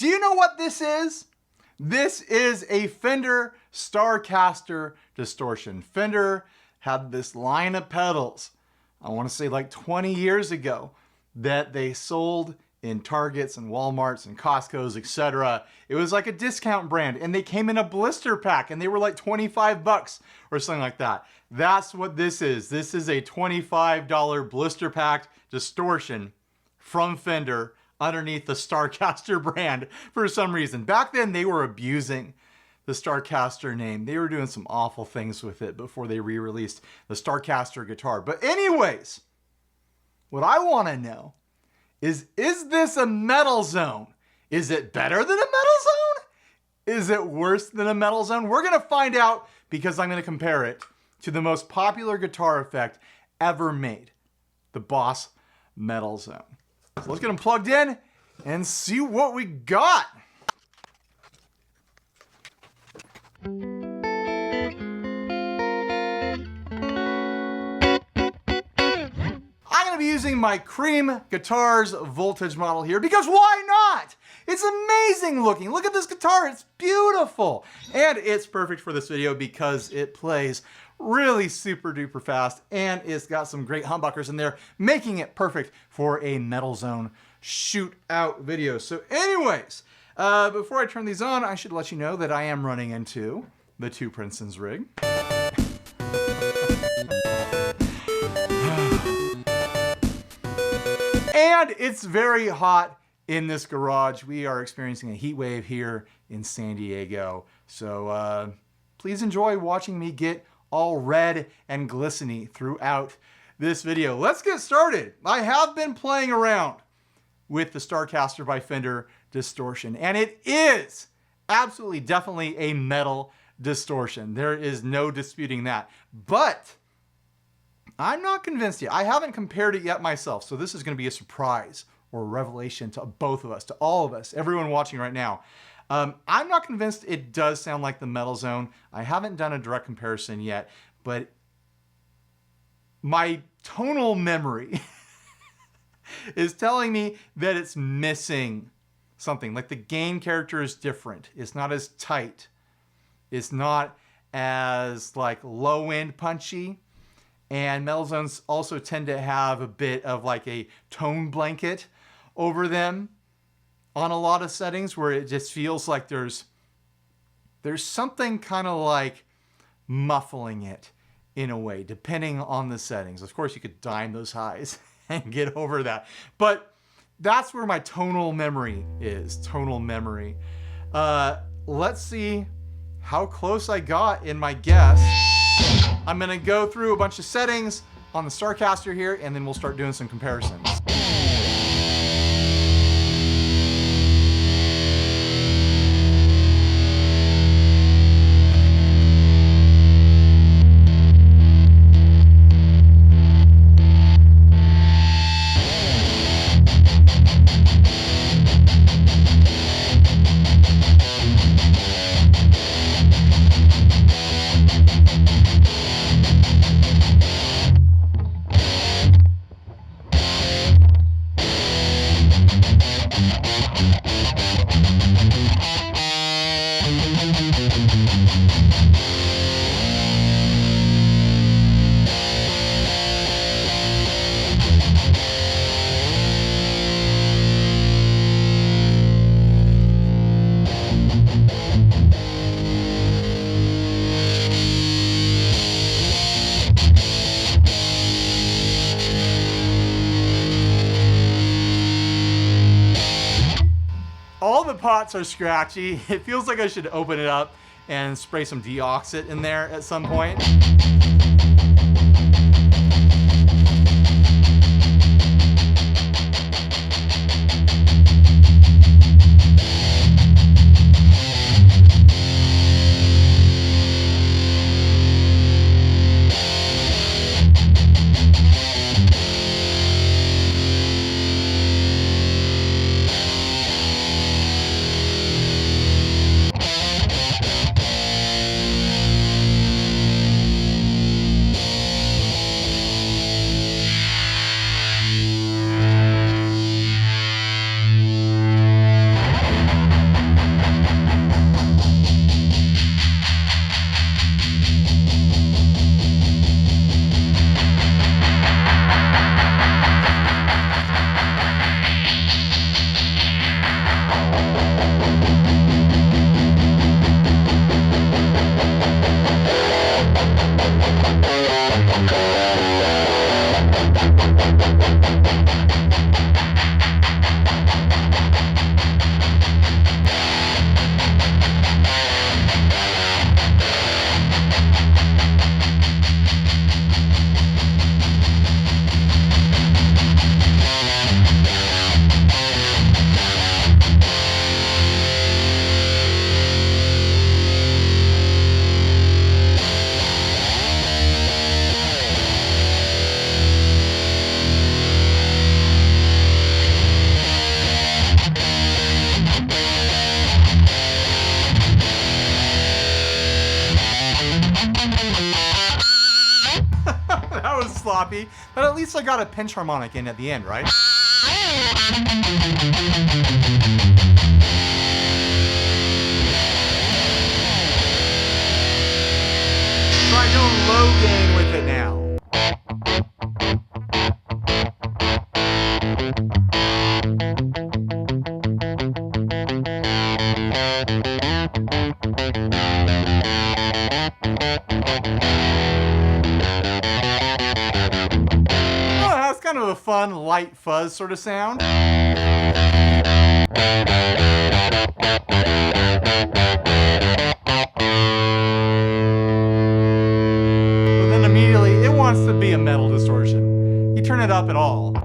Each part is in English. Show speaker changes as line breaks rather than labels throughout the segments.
Do you know what this is? This is a Fender Starcaster Distortion. Fender had this line of pedals, I want to say like 20 years ago, that they sold in Targets and Walmarts and Costco's, etc. It was like a discount brand, and they came in a blister pack, and they were like 25 bucks or something like that. That's what this is. This is a $25 blister pack Distortion from Fender underneath the Starcaster brand for some reason. Back then, they were abusing the Starcaster name. They were doing some awful things with it before they re-released the Starcaster guitar. But anyways, what I want to know is this a metal zone? Is it better than a metal zone? Is it worse than a metal zone? We're going to find out, because I'm going to compare it to the most popular guitar effect ever made, the Boss Metal Zone. So let's get them plugged in and see what we got. I'm going to be using my Cream Guitars Voltage model here because why not? It's amazing looking. Look at this guitar. It's beautiful. And it's perfect for this video because it plays really super duper fast, and it's got some great humbuckers in there, making it perfect for a metal zone shootout video. So anyways, before I turn these on, I should let you know that I am running into the Two Princeton's rig. And it's very hot in this garage. We are experiencing a heat wave here in San Diego. So please enjoy watching me get all red and glistening throughout this video. Let's get started. I have been playing around with the Starcaster by Fender Distortion, and it is absolutely definitely a metal distortion. There is no disputing that. But I'm not convinced yet. I haven't compared it yet myself, so this is going to be a surprise or a revelation to both of us, to all of us, everyone watching right now. I'm not convinced it does sound like the metal zone. I haven't done a direct comparison yet, but my tonal memory is telling me that it's missing something. Like the gain character is different. It's not as tight. It's not as like low end punchy. And metal zones also tend to have a bit of like a tone blanket over them on a lot of settings, where it just feels like there's something kind of like muffling it in a way, depending on the settings. Of course, you could dime those highs and get over that. But that's where my tonal memory is, tonal memory. Let's see how close I got in my guess. I'm gonna go through a bunch of settings on the Starcaster here, and then we'll start doing some comparisons. All the pots are scratchy. It feels like I should open it up and spray some deoxit in there at some point. sloppy, but at least I got a pinch harmonic in at the end, right? Try going low gain with it now. Oh, that's kind of a fun light fuzz sort of sound. Immediately, it wants to be a metal distortion. You turn it up at all.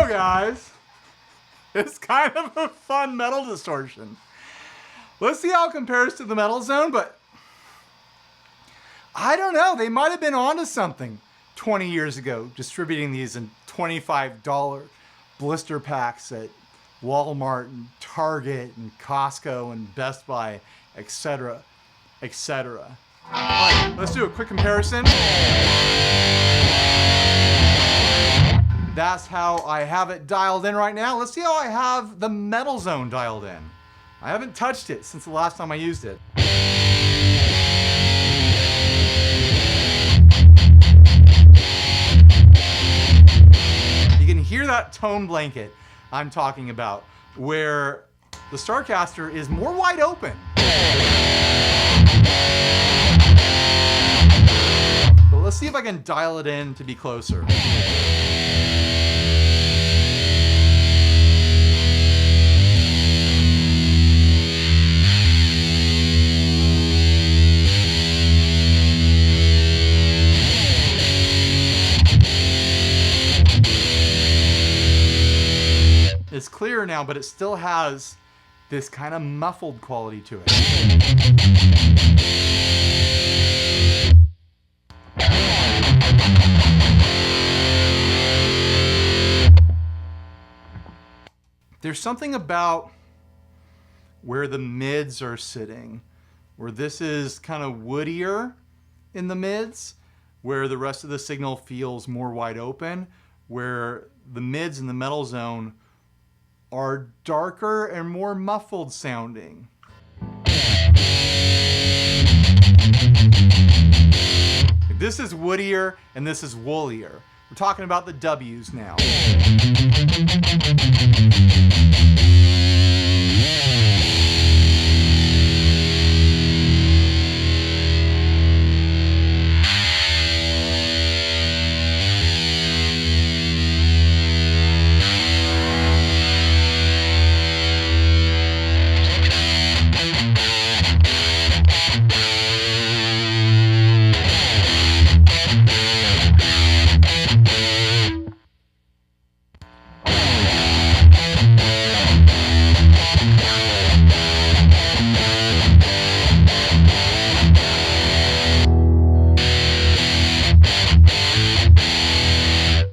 Guys, it's kind of a fun metal distortion. Let's see how it compares to the Metal Zone, but I don't know. They might have been onto something 20 years ago, distributing these in $25 blister packs at Walmart and Target and Costco and Best Buy, etc., etc. All right, let's do a quick comparison. That's how I have it dialed in right now. Let's see how I have the Metal Zone dialed in. I haven't touched it since the last time I used it. You can hear that tone blanket I'm talking about, where the Starcaster is more wide open. But let's see if I can dial it in to be closer. It's clearer now, but it still has this kind of muffled quality to it. There's something about where the mids are sitting, where this is kind of woodier in the mids, where the rest of the signal feels more wide open, where the mids in the Metal Zone are darker and more muffled sounding. This is woodier and this is woollier. We're talking about the W's now.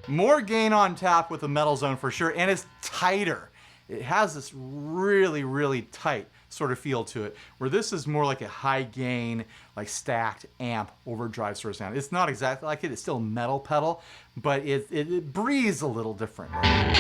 More gain on tap with the Metal Zone for sure, and it's tighter. It has this really, really tight sort of feel to it, where this is more like a high gain, like stacked amp overdrive sort of sound. It's not exactly like it, it's still a metal pedal, but it breathes a little different. Right?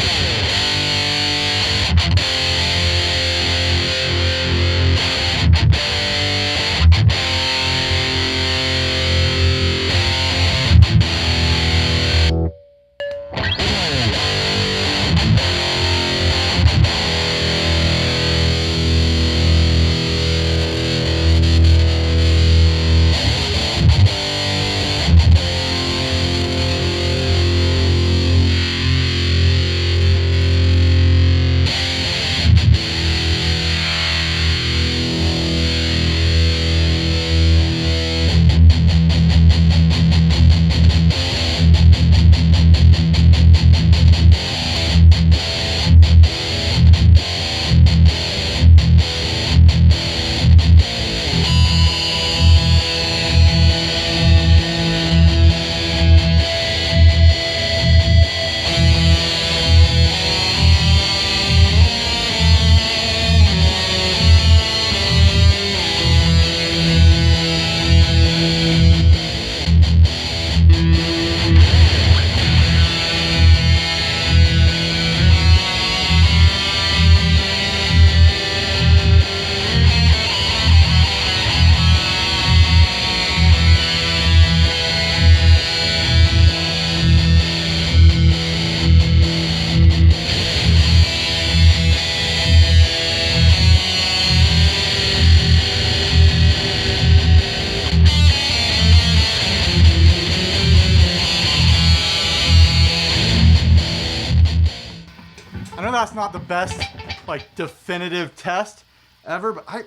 I know that's not the best, like, definitive test ever, but I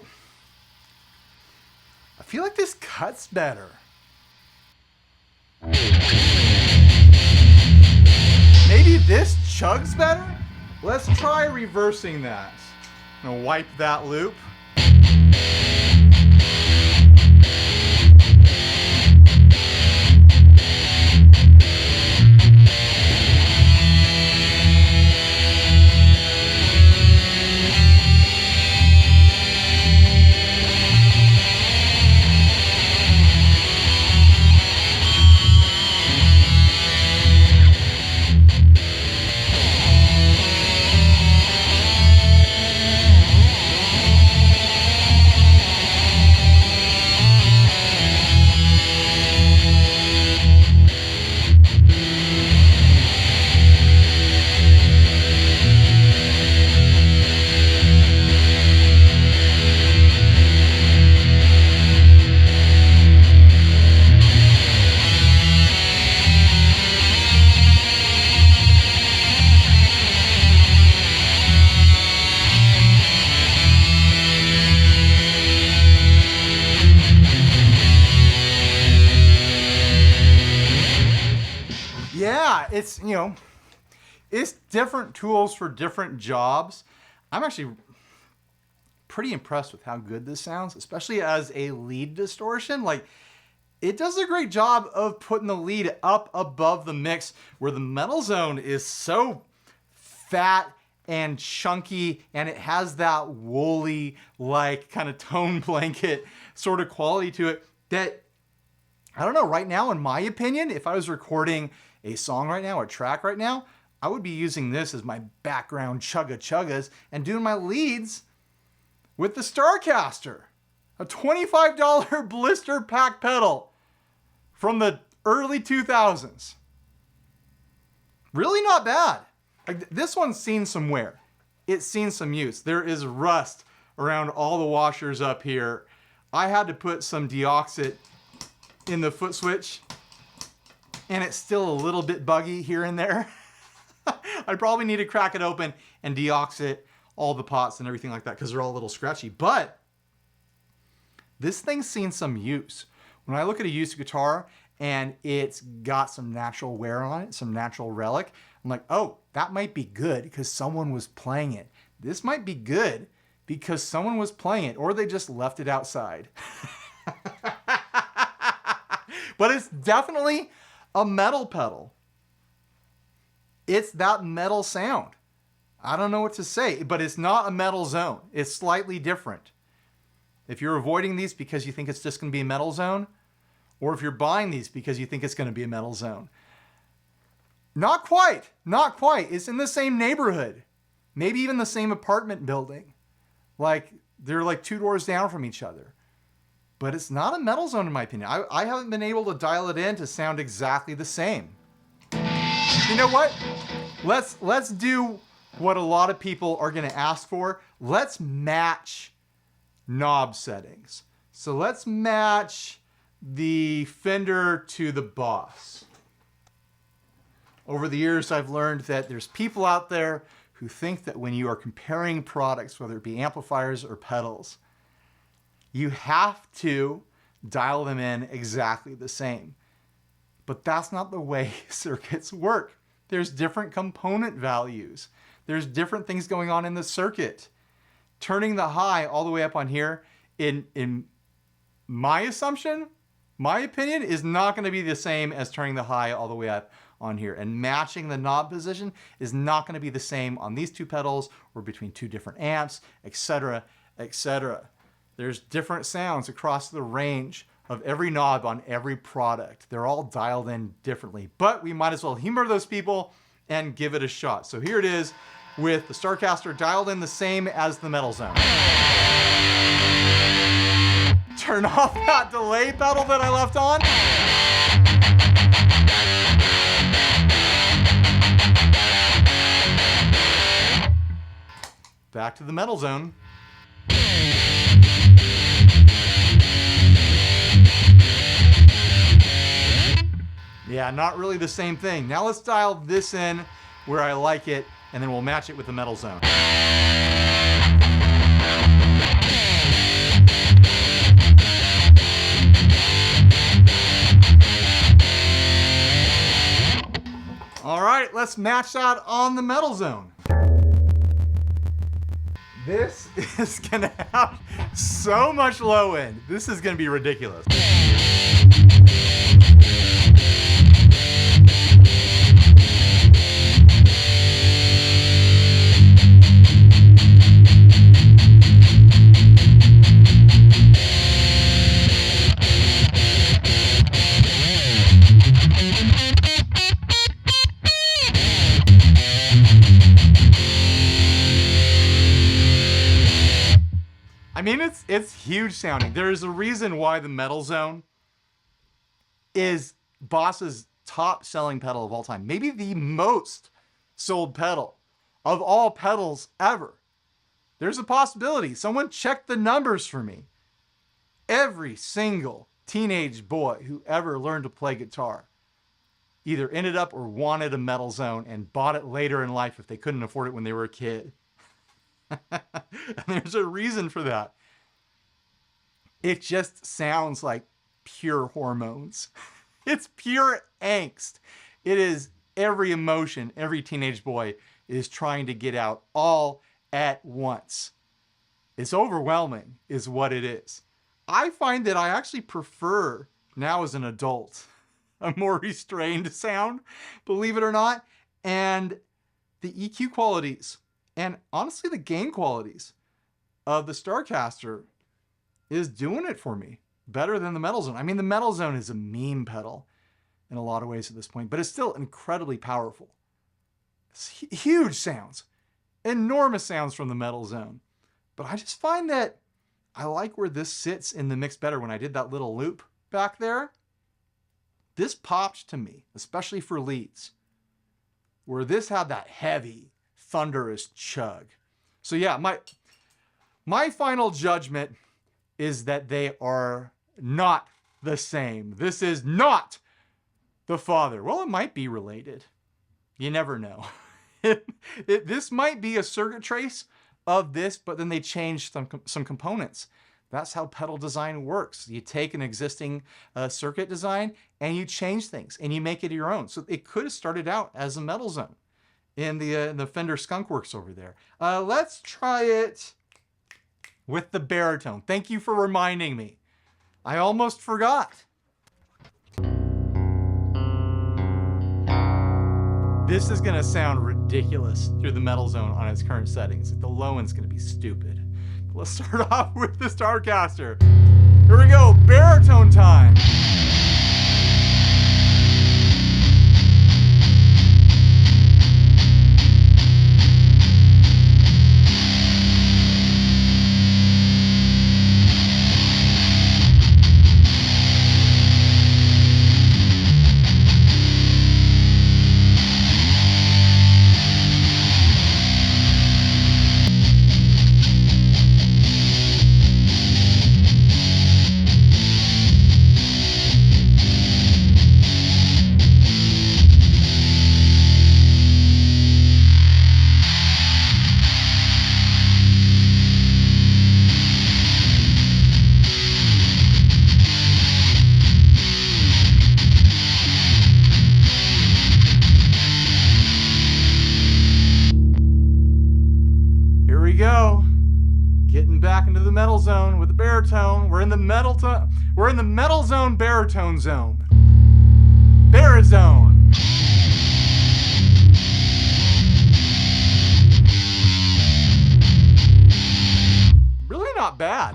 feel like this cuts better. Maybe this chugs better? Let's try reversing that. I'm gonna wipe that loop. Yeah, it's, you know, it's different tools for different jobs. I'm actually pretty impressed with how good this sounds, especially as a lead distortion. Like, it does a great job of putting the lead up above the mix, where the metal zone is so fat and chunky, and it has that woolly, like, kind of tone blanket sort of quality to it that, I don't know, right now, in my opinion, if I was recording a song right now, or a track right now, I would be using this as my background chugga-chuggas and doing my leads with the Starcaster, a $25 blister pack pedal from the early 2000s. Really not bad. Like, this one's seen some wear. It's seen some use. There is rust around all the washers up here. I had to put some deoxit in the foot switch, and it's still a little bit buggy here and there. I probably need to crack it open and deoxit all the pots and everything like that, because they're all a little scratchy. But this thing's seen some use. When I look at a used guitar and it's got some natural wear on it, some natural relic, I'm like, oh, that might be good because someone was playing it. This might be good because someone was playing it, or they just left it outside. But it's definitely a metal pedal. It's that metal sound. I don't know what to say, but it's not a metal zone. It's slightly different. If you're avoiding these because you think it's just going to be a metal zone, or if you're buying these because you think it's going to be a metal zone. Not quite. Not quite. It's in the same neighborhood. maybe even the same apartment building. Like they're like 2 doors down from each other. But it's not a metal zone in my opinion. I haven't been able to dial it in to sound exactly the same. You know what? Let's do what a lot of people are gonna ask for. Let's match knob settings. So let's match the Fender to the Boss. Over the years, I've learned that there's people out there who think that when you are comparing products, whether it be amplifiers or pedals, you have to dial them in exactly the same. But that's not the way circuits work. There's different component values. There's different things going on in the circuit. Turning the high all the way up on here, in my assumption, my opinion, is not going to be the same as turning the high all the way up on here. And matching the knob position is not going to be the same on these 2 pedals or between 2 different amps, etc., etc. There's different sounds across the range of every knob on every product. They're all dialed in differently, but we might as well humor those people and give it a shot. So here it is with the Starcaster dialed in the same as the metal zone. Turn off that delay pedal that I left on. Back to the metal zone. Yeah, not really the same thing. Now let's dial this in where I like it, and then we'll match it with the metal zone. All right, let's match that on the metal zone. This is gonna have so much low end. This is gonna be ridiculous. I mean, it's huge sounding. There's a reason why the metal zone is Boss's top selling pedal of all time. Maybe the most sold pedal of all pedals ever. There's a possibility. Someone check the numbers for me. Every single teenage boy who ever learned to play guitar either ended up or wanted a metal zone and bought it later in life if they couldn't afford it when they were a kid. And there's a reason for that. It just sounds like pure hormones. It's pure angst. It is every emotion every teenage boy is trying to get out all at once. It's overwhelming is what it is. I find that I actually prefer, now as an adult, a more restrained sound, believe it or not. And the EQ qualities and honestly the gain qualities of the Starcaster is doing it for me better than the metal zone. I mean, the metal zone is a meme pedal in a lot of ways at this point, but it's still incredibly powerful. It's huge sounds, enormous sounds from the metal zone. But I just find that I like where this sits in the mix better. When I did that little loop back there, this popped to me, especially for leads, where this had that heavy, thunderous chug. So yeah, my final judgment is that they are not the same. This is not the father. Well, it might be related. You never know. This might be a circuit trace of this, but then they changed some components. That's how pedal design works. You take an existing circuit design and you change things and you make it your own. So it could have started out as a metal zone in the Fender Skunk Works over there. Let's try it with the baritone. Thank you for reminding me. I almost forgot. This is gonna sound ridiculous through the metal zone on its current settings. The low end's gonna be stupid. But let's start off with the Starcaster. Here we go, baritone time. We're in the metal zone, baritone zone. Barizone. Really not bad.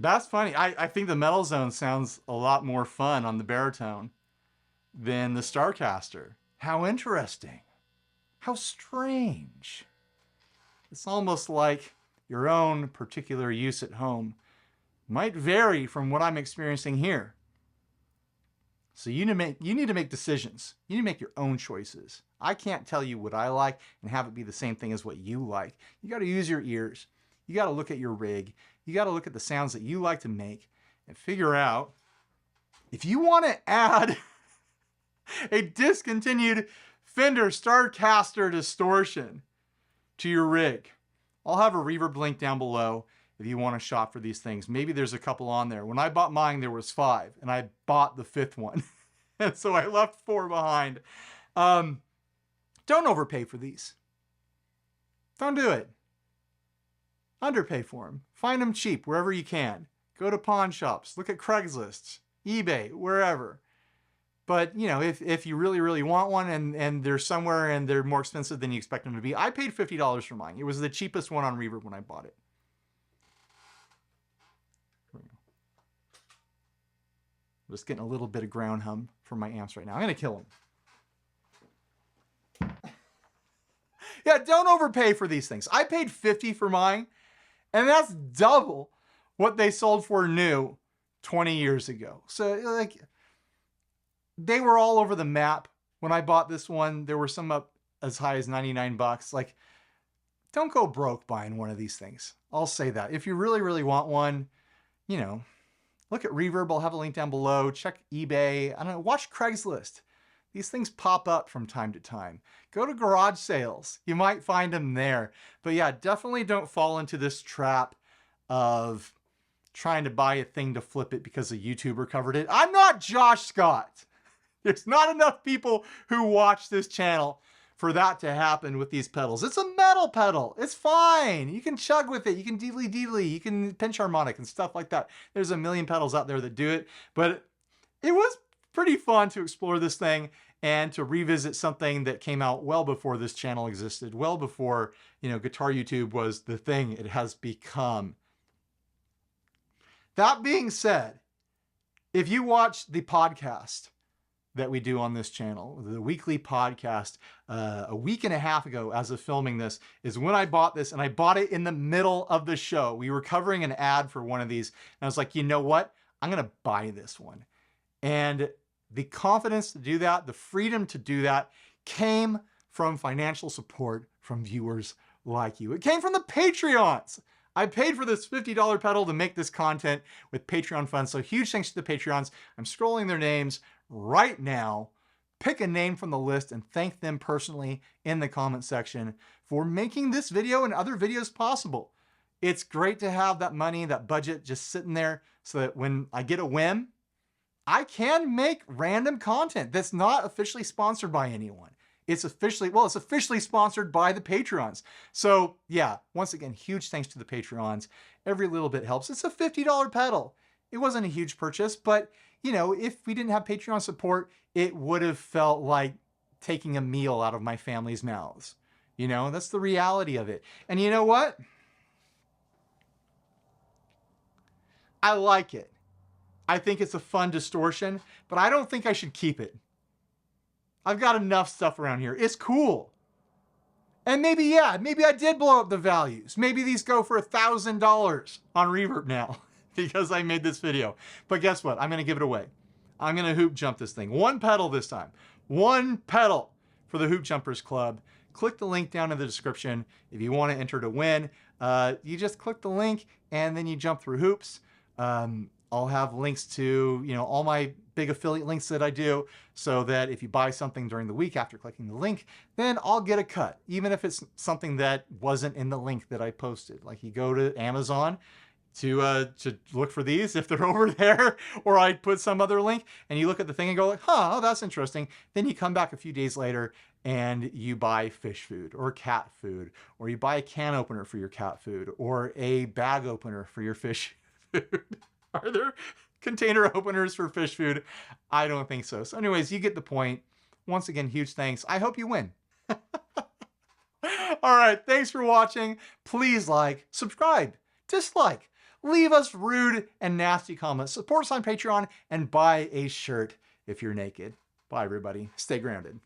That's funny. I think the metal zone sounds a lot more fun on the baritone than the Starcaster. How interesting. How strange. It's almost like your own particular use at home might vary from what I'm experiencing here. So you need to make decisions. You need to make your own choices. I can't tell you what I like and have it be the same thing as what you like. You got to use your ears. You got to look at your rig. You got to look at the sounds that you like to make and figure out if you want to add a discontinued Fender Starcaster Distortion to your rig. I'll have a reverb link down below if you want to shop for these things. Maybe there's a couple on there. When I bought mine, there was 5, and I bought the 5th one. And so I left 4 behind. Don't overpay for these. Don't do it. Underpay for them. Find them cheap wherever you can. Go to pawn shops. Look at Craigslist, eBay, wherever. But, you know, if you really, really want one and they're somewhere and they're more expensive than you expect them to be, I paid $50 for mine. It was the cheapest one on Reverb when I bought it. I'm just getting a little bit of ground hum from my amps right now. I'm going to kill them. Yeah, don't overpay for these things. I paid $50 for mine, and that's double what they sold for new 20 years ago. So, like, they were all over the map. When I bought this one, there were some up as high as 99 bucks. Like, don't go broke buying one of these things. I'll say that. If you really, really want one, you know, look at Reverb. I'll have a link down below. Check eBay. I don't know. Watch Craigslist. These things pop up from time to time. Go to garage sales. You might find them there. But yeah, definitely don't fall into this trap of trying to buy a thing to flip it because a YouTuber covered it. I'm not Josh Scott. There's not enough people who watch this channel for that to happen with these pedals. It's a metal pedal. It's fine. You can chug with it. You can deedly. You can pinch harmonic and stuff like that. There's a million pedals out there that do it. But it was pretty fun to explore this thing and to revisit something that came out well before this channel existed, well before, you know, Guitar YouTube was the thing it has become. That being said, if you watch the podcast that we do on this channel, the weekly podcast, a week and a half ago as of filming this is when I bought this, and I bought it in the middle of the show. We were covering an ad for one of these, and I was like, you know what? I'm going to buy this one. And the confidence to do that, the freedom to do that came from financial support from viewers like you. It came from the Patreons. I paid for this $50 pedal to make this content with Patreon funds. So huge thanks to the Patreons. I'm scrolling their names right now. Pick a name from the list and thank them personally in the comment section for making this video and other videos possible. It's great to have that money, that budget just sitting there so that when I get a whim, I can make random content that's not officially sponsored by anyone. It's officially sponsored by the Patreons. So yeah, once again, huge thanks to the Patreons. Every little bit helps. It's a $50 pedal. It wasn't a huge purchase, but you know, if we didn't have Patreon support, it would have felt like taking a meal out of my family's mouths. You know, that's the reality of it. And you know what? I like it. I think it's a fun distortion, but I don't think I should keep it. I've got enough stuff around here. It's cool. And maybe, yeah, maybe I did blow up the values. Maybe these go for $1,000 on Reverb now because I made this video. But guess what? I'm going to give it away. I'm going to hoop jump this thing. One pedal this time. One pedal for the Hoop Jumpers Club. Click the link down in the description if you want to enter to win. You just click the link and then you jump through hoops. I'll have links to, all my big affiliate links that I do, so that if you buy something during the week after clicking the link, then I'll get a cut, even if it's something that wasn't in the link that I posted. Like you go to Amazon to look for these if they're over there, or I put some other link and you look at the thing and go like, oh, that's interesting. Then you come back a few days later and you buy fish food or cat food, or you buy a can opener for your cat food or a bag opener for your fish food. Are there container openers for fish food? I don't think so. So anyways, you get the point. Once again, huge thanks. I hope you win. All right, thanks for watching. Please like, subscribe, dislike, leave us rude and nasty comments, support us on Patreon, and buy a shirt if you're naked. Bye, everybody. Stay grounded.